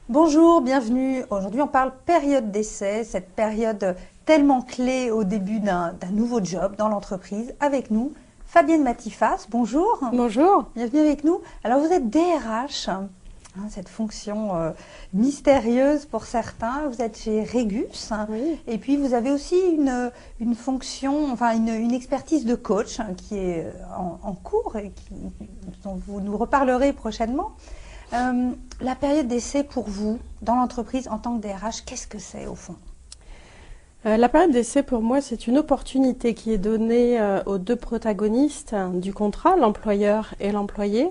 Bonjour, bienvenue. Aujourd'hui, on parle période d'essai, cette période tellement clé au début d'un nouveau job dans l'entreprise. Avec nous, Fabienne Matifas. Bonjour. Bonjour. Bienvenue avec nous. Alors, vous êtes DRH, cette fonction mystérieuse pour certains. Vous êtes chez Regus. Oui. Et puis, vous avez aussi une fonction, enfin une expertise de coach qui est en cours et dont vous nous reparlerez prochainement. La période d'essai pour vous, dans l'entreprise en tant que DRH, qu'est-ce que c'est au fond? La période d'essai pour moi, c'est une opportunité qui est donnée aux deux protagonistes du contrat, l'employeur et l'employé,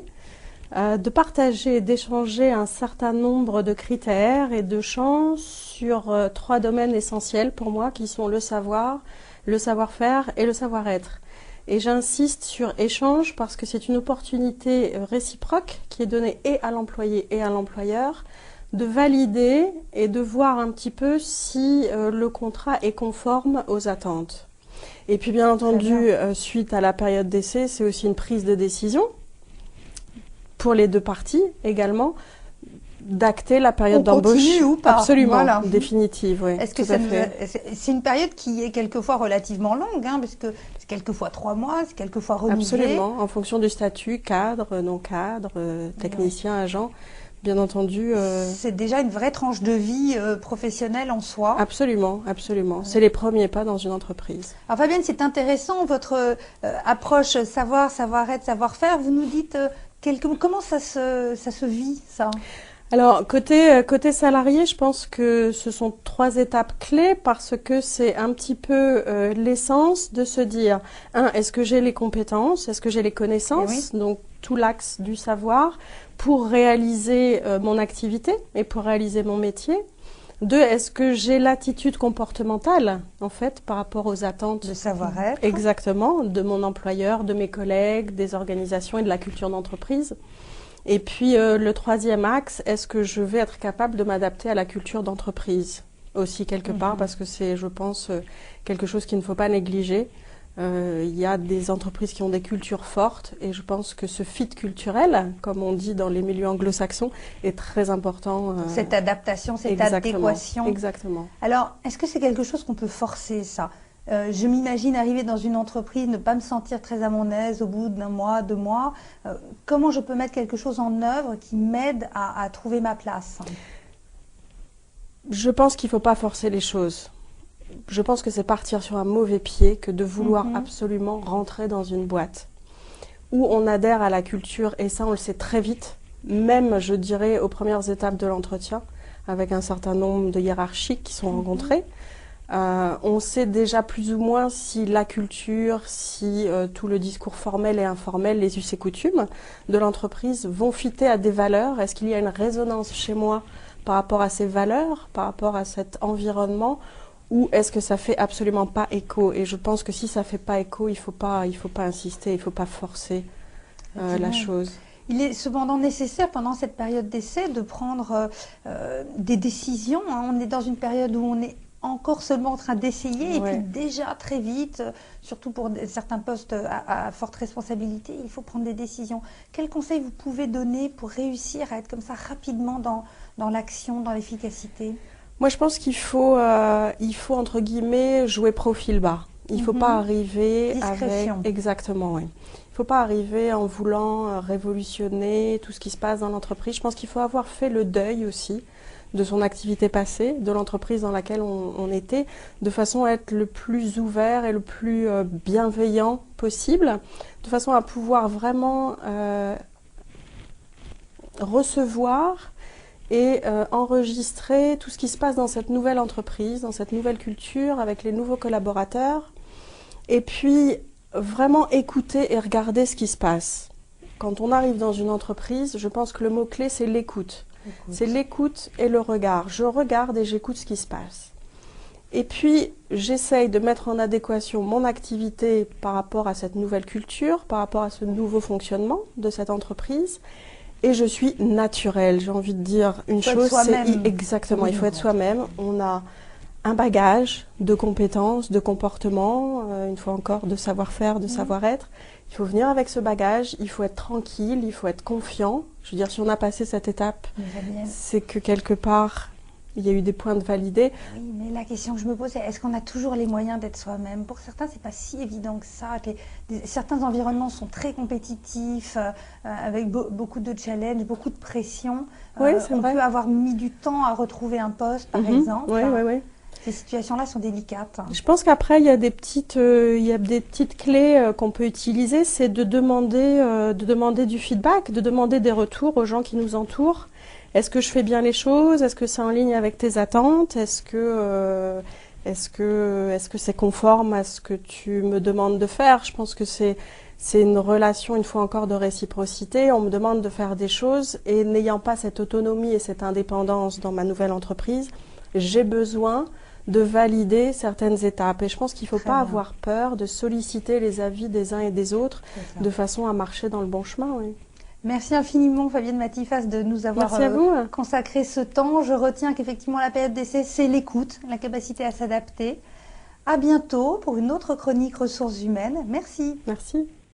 de partager et d'échanger un certain nombre de critères et de chances sur trois domaines essentiels pour moi qui sont le savoir, le savoir-faire et le savoir-être. Et j'insiste sur échange parce que c'est une opportunité réciproque qui est donnée et à l'employé et à l'employeur de valider et de voir un petit peu si le contrat est conforme aux attentes. Et puis bien entendu, suite à la période d'essai, c'est aussi une prise de décision pour les deux parties également, d'acter la période d'embauche ou pas. Absolument, voilà. Définitive. Oui, Est-ce que c'est une période qui est quelquefois relativement longue, parce que c'est quelquefois 3 mois, c'est quelquefois renouvelé. Absolument, en fonction du statut, cadre, non cadre, technicien, agent, bien entendu. C'est déjà une vraie tranche de vie professionnelle en soi. Absolument, absolument. C'est les premiers pas dans une entreprise. Alors Fabienne, c'est intéressant votre approche savoir, savoir-être, savoir-faire. Vous nous dites comment ça se vit, ça? Alors, côté salarié, je pense que ce sont 3 étapes clés parce que c'est un petit peu l'essence de se dire, est-ce que j'ai les compétences, est-ce que j'ai les connaissances, donc tout l'axe du savoir pour réaliser mon activité et pour réaliser mon métier. 2, est-ce que j'ai l'attitude comportementale, en fait, par rapport aux attentes de savoir-être. Exactement, de mon employeur, de mes collègues, des organisations et de la culture d'entreprise. Et puis le 3e axe, est-ce que je vais être capable de m'adapter à la culture d'entreprise aussi quelque part, parce que c'est, je pense, quelque chose qu'il ne faut pas négliger. Il y a des entreprises qui ont des cultures fortes et je pense que ce fit culturel, comme on dit dans les milieux anglo-saxons, est très important. Cette adaptation, cette adéquation. Exactement. Alors, est-ce que c'est quelque chose qu'on peut forcer, ça? Je m'imagine arriver dans une entreprise, ne pas me sentir très à mon aise au bout d'1 mois, 2 mois. Comment je peux mettre quelque chose en œuvre qui m'aide à trouver ma place? Je pense qu'il ne faut pas forcer les choses. Je pense que c'est partir sur un mauvais pied que de vouloir absolument rentrer dans une boîte où on adhère à la culture, et ça on le sait très vite, même je dirais aux premières étapes de l'entretien, avec un certain nombre de hiérarchies qui sont rencontrées. On sait déjà plus ou moins si la culture, si tout le discours formel et informel, les us et coutumes de l'entreprise vont fitter à des valeurs. Est-ce qu'il y a une résonance chez moi par rapport à ces valeurs, par rapport à cet environnement, ou est-ce que ça fait absolument pas écho? Et je pense que si ça fait pas écho, il faut pas insister, il faut pas forcer la chose. Il est cependant nécessaire pendant cette période d'essai de prendre des décisions. On est dans une période où on est encore seulement en train d'essayer et puis déjà très vite, surtout pour certains postes à forte responsabilité, il faut prendre des décisions. Quels conseils vous pouvez donner pour réussir à être comme ça rapidement dans l'action, dans l'efficacité? Moi, je pense qu'il faut entre guillemets jouer profil bas. Il ne faut pas arriver discrétion. Avec exactement, oui. Il ne faut pas arriver en voulant révolutionner tout ce qui se passe dans l'entreprise. Je pense qu'il faut avoir fait le deuil aussi de son activité passée, de l'entreprise dans laquelle on était, de façon à être le plus ouvert et le plus bienveillant possible, de façon à pouvoir vraiment recevoir et enregistrer tout ce qui se passe dans cette nouvelle entreprise, dans cette nouvelle culture, avec les nouveaux collaborateurs, et puis vraiment écouter et regarder ce qui se passe. Quand on arrive dans une entreprise, je pense que le mot-clé, c'est l'écoute. C'est l'écoute et le regard. Je regarde et j'écoute ce qui se passe. Et puis, j'essaye de mettre en adéquation mon activité par rapport à cette nouvelle culture, par rapport à ce nouveau fonctionnement de cette entreprise. Et je suis naturelle. J'ai envie de dire une chose, c'est exactement, il faut être soi-même. On a un bagage de compétences, de comportements, une fois encore de savoir-faire, de savoir-être, Il faut venir avec ce bagage, il faut être tranquille, il faut être confiant. Je veux dire, si on a passé cette étape, c'est que quelque part, il y a eu des points de validés. Oui, mais la question que je me pose, c'est est-ce qu'on a toujours les moyens d'être soi-même? Pour certains, c'est pas si évident que ça. Certains environnements sont très compétitifs, avec beaucoup de challenges, beaucoup de pression. Oui, c'est on vrai. peut avoir mis du temps à retrouver un poste, par exemple. Oui, oui, oui. Ces situations-là sont délicates. Je pense qu'après, il y a des petites clés qu'on peut utiliser, c'est de demander du feedback, de demander des retours aux gens qui nous entourent. Est-ce que je fais bien les choses? Est-ce que c'est en ligne avec tes attentes? Est-ce que c'est conforme à ce que tu me demandes de faire? Je pense que c'est une relation, une fois encore, de réciprocité. On me demande de faire des choses et n'ayant pas cette autonomie et cette indépendance dans ma nouvelle entreprise, j'ai besoin de valider certaines étapes. Et je pense qu'il ne faut pas avoir peur de solliciter les avis des uns et des autres de façon à marcher dans le bon chemin. Oui. Merci infiniment Fabienne Matifas de nous avoir consacré ce temps. Je retiens qu'effectivement la période d'essai, c'est l'écoute, la capacité à s'adapter. À bientôt pour une autre chronique ressources humaines. Merci. Merci.